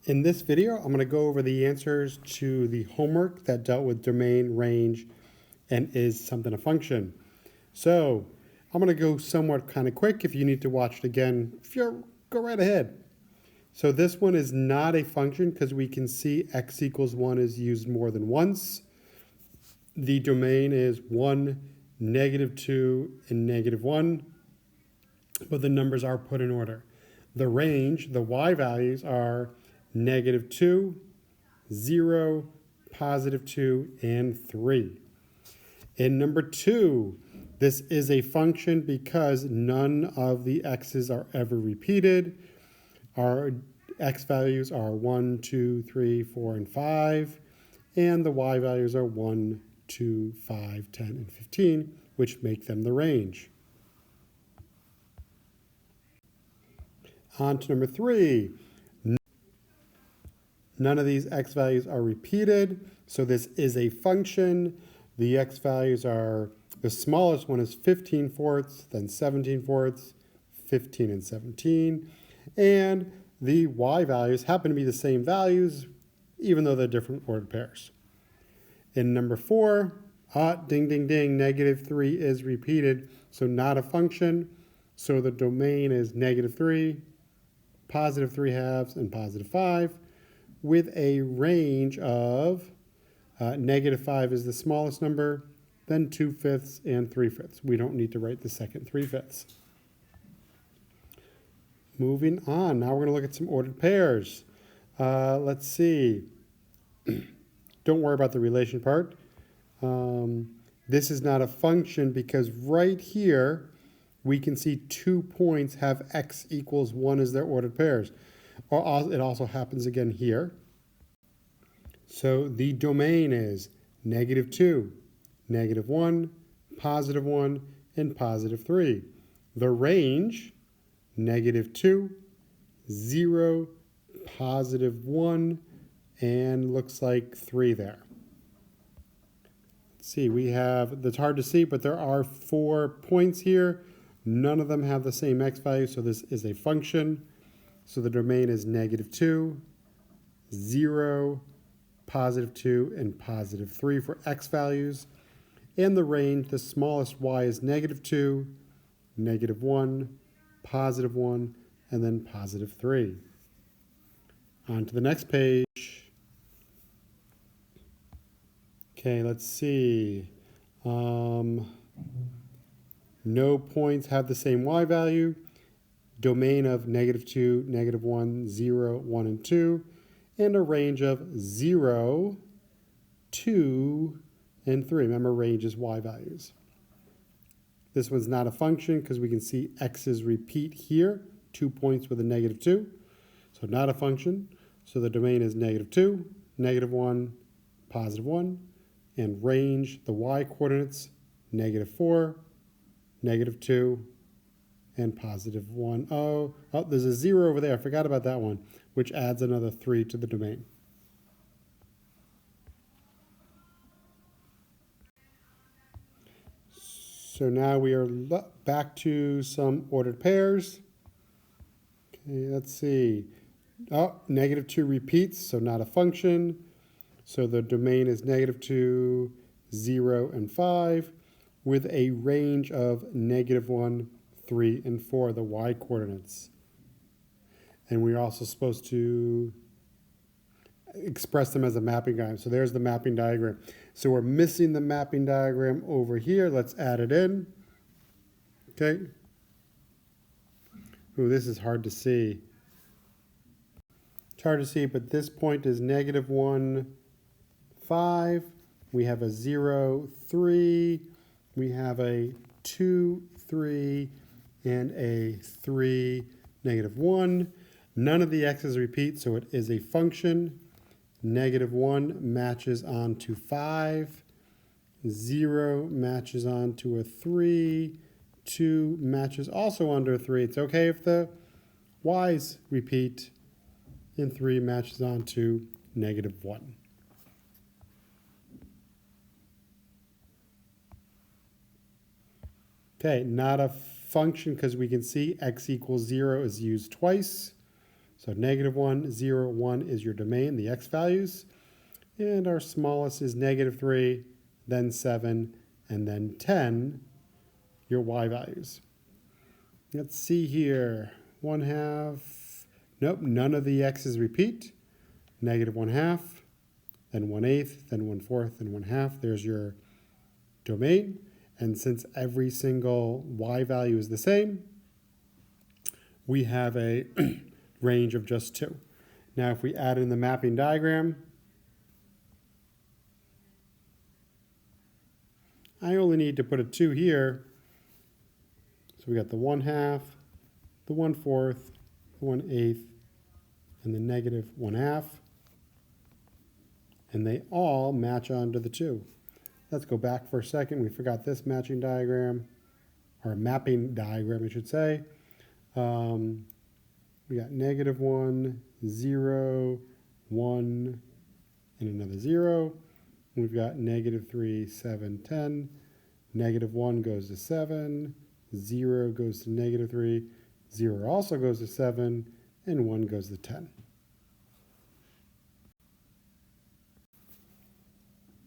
In this video, I'm going to go over the answers to the homework that dealt with domain, range, and is something a function. So I'm going to go somewhat kind of quick. If you need to watch it again, go right ahead. So this one is not a function because we can see x equals 1 is used more than once. The domain is 1, -2, and -1, but the numbers are put in order. The range, the y values are -2, 0, +2, and 3. In number 2, this is a function because none of the x's are ever repeated. Our x values are 1, 2, 3, 4, and 5, and the y values are 1, 2, 5, 10, and 15, which make them the range. On to number 3. None of these x values are repeated, so this is a function. The x values are, the smallest one is 15/4, then 17/4, 15 and 17, and the y values happen to be the same values, even though they're different ordered pairs. In number 4, ding, ding, ding, -3 is repeated, so not a function. So the domain is -3, +3/2, and +5, with a range of -5 is the smallest number, then 2/5 and 3/5. We don't need to write the second 3/5. Moving on, now we're going to look at some ordered pairs. Let's see. Don't worry about the relation part. This is not a function because right here we can see 2 points have x equals 1 as their ordered pairs. Or it also happens again here. So the domain is -2, -1, +1, and +3. The range, -2, 0, +1, and looks like 3 there. Let's see, we have, that's hard to see, but there are 4 points here. None of them have the same x value, so this is a function. So the domain is -2, 0, +2, and +3 for x values. And the range, the smallest y is -2, -1, +1, and then +3. On to the next page. Okay, let's see. No points have the same y value. Domain of -2, -1, 0, 1, and 2, and a range of 0, 2, and 3. Remember, range is y values. This one's not a function because we can see x's repeat here, 2 points with a -2. So not a function. So the domain is -2, -1, +1, and range, the y coordinates, -4, -2, and +1. Oh, there's a 0 over there. I forgot about that one, which adds another 3 to the domain. So now we are back to some ordered pairs. Okay, let's see. -2 repeats, so not a function. So the domain is -2, 0, and 5, with a range of -1, 3, and 4, the y coordinates. And we're also supposed to express them as a mapping diagram. So there's the mapping diagram. So we're missing the mapping diagram over here. Let's add it in. Okay. Ooh, this is hard to see. It's hard to see, but this point is -1, 5. We have a 0, 3. We have a 2, 3, and a 3, -1. None of the x's repeat, so it is a function. -1 matches onto 5. 0 matches onto a 3. 2 matches also onto a 3. It's okay if the y's repeat. And 3 matches onto -1. Okay, not a function because we can see x equals 0 is used twice. So -1, 0, 1 is your domain, the x values. And our smallest is -3, then 7, and then 10, your y values. Let's see here. 1/2. Nope, none of the x's repeat. -1/2, then 1/8, then 1/4, then 1/2. There's your domain. And since every single y value is the same, we have a range of just 2. Now, if we add in the mapping diagram, I only need to put a 2 here. So we got the 1/2, the 1/4, the 1/8, and the -1/2. And they all match onto the 2. Let's go back for a second. We forgot this matching diagram, or mapping diagram, I should say. We got -1, 0, 1, and another 0. We've got -3, 7, 10. -1 goes to 7. 0 goes to -3. 0 also goes to 7. And 1 goes to 10.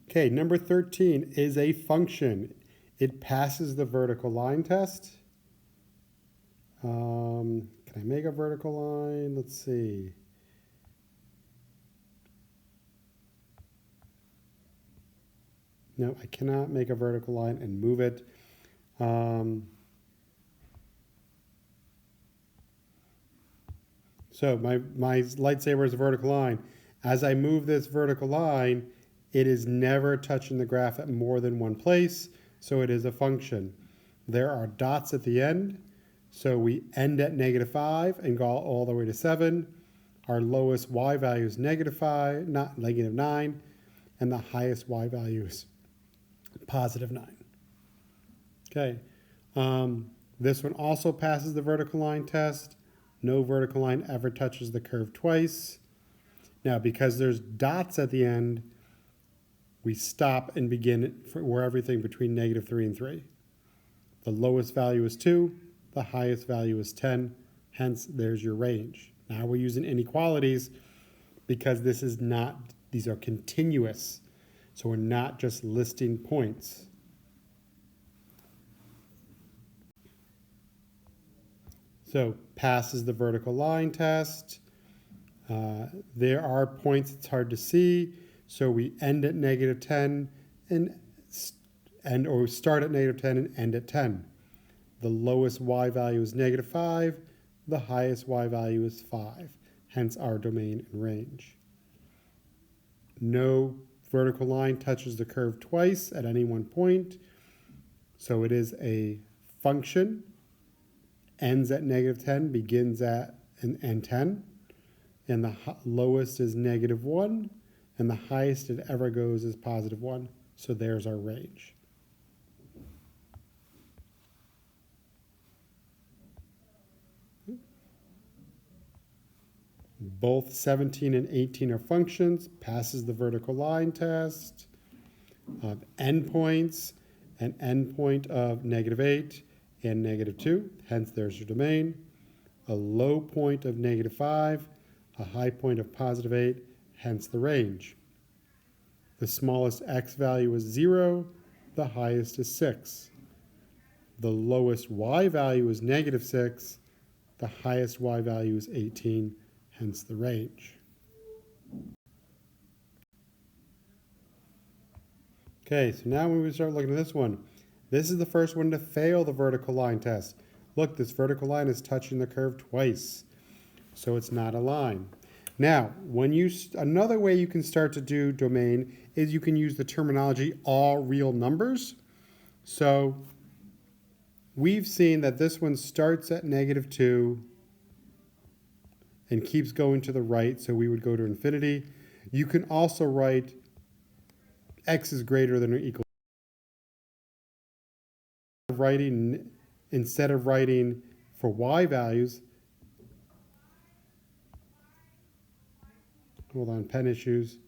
Okay, number 13 is a function. It passes the vertical line test. Can I make a vertical line? Let's see. No, I cannot make a vertical line and move it. So my lightsaber is a vertical line. As I move this vertical line, it is never touching the graph at more than one place, so it is a function. There are dots at the end, so we end at -5 and go all the way to 7. Our lowest y value is -5, not -9, and the highest y value is +9. Okay, this one also passes the vertical line test. No vertical line ever touches the curve twice. Now, because there's dots at the end, we stop and begin for everything between -3 and 3. The lowest value is 2, the highest value is 10, hence there's your range. Now we're using inequalities because these are continuous, so we're not just listing points. So passes the vertical line test. There are points it's hard to see. So we end at -10 or start at -10 and end at 10. The lowest y value is -5. The highest y value is 5. Hence our domain and range. No vertical line touches the curve twice at any one point. So it is a function. Ends at -10, begins at and 10. And the lowest is -1. And the highest it ever goes is +1. So there's our range. Both 17 and 18 are functions, passes the vertical line test. Endpoints, an endpoint of -8 and -2, hence there's your domain. A low point of -5, a high point of +8, hence the range. The smallest x value is 0, the highest is 6. The lowest y value is -6, the highest y value is 18, hence the range. Okay, so now when we start looking at this one, this is the first one to fail the vertical line test. Look, this vertical line is touching the curve twice, so it's not a line. Now, another way you can start to do domain is you can use the terminology all real numbers. So we've seen that this one starts at -2 and keeps going to the right, so we would go to infinity. You can also write x is greater than or equal. Instead of writing for y values, hold on, pen issues.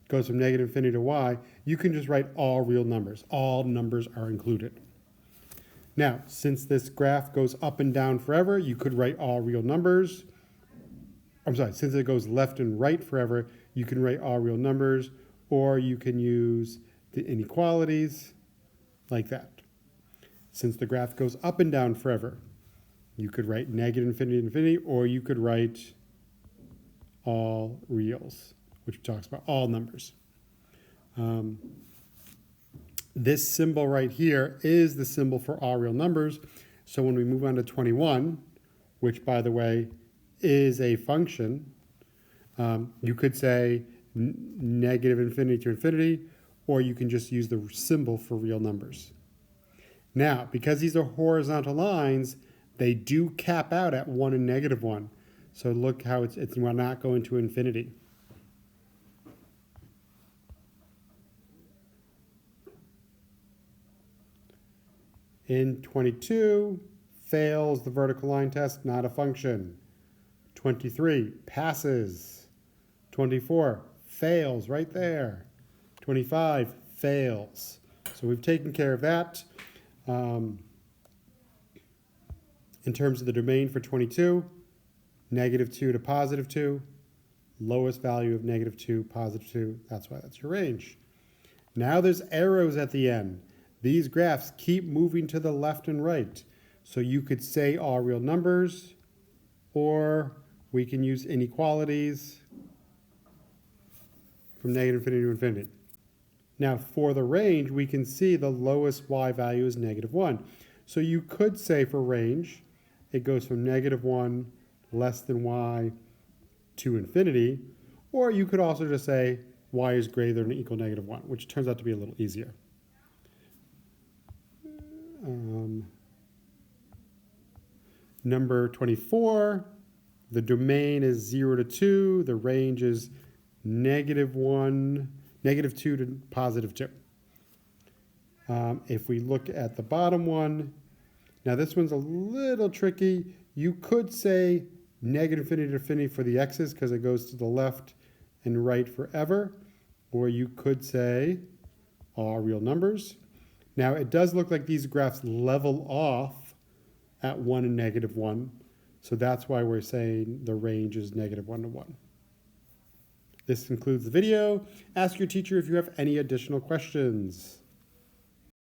Goes from -infinity to y. You can just write all real numbers. All numbers are included. Now, since this graph goes up and down forever, you could write all real numbers. I'm sorry, since it goes left and right forever, you can write all real numbers, or you can use the inequalities like that. Since the graph goes up and down forever, you could write negative infinity to infinity, or you could write all reals, which talks about all numbers. This symbol right here is the symbol for all real numbers. So when we move on to 21, which, by the way, is a function, you could say negative infinity to infinity, or you can just use the symbol for real numbers. Now, because these are horizontal lines, they do cap out at 1 and -1. So look how it's we're not going to infinity. In 22, fails the vertical line test, not a function. 23, passes. 24, fails right there. 25, fails. So we've taken care of that. In terms of the domain for 22, -2 to +2, lowest value of -2, +2, that's why that's your range. Now there's arrows at the end. These graphs keep moving to the left and right. So you could say all real numbers, or we can use inequalities from -infinity to infinity. Now for the range, we can see the lowest y value is -1. So you could say for range, it goes from -1 less than y to infinity, or you could also just say y is greater than or equal to -1, which turns out to be a little easier. Number 24, the domain is 0 to 2, the range is -2 to +2. If we look at the bottom one, now this one's a little tricky. You could say -infinity to infinity for the x's because it goes to the left and right forever, or you could say all real numbers. Now it does look like these graphs level off at 1 and -1, so that's why we're saying the range is -1 to 1. This concludes the video. Ask your teacher if you have any additional questions.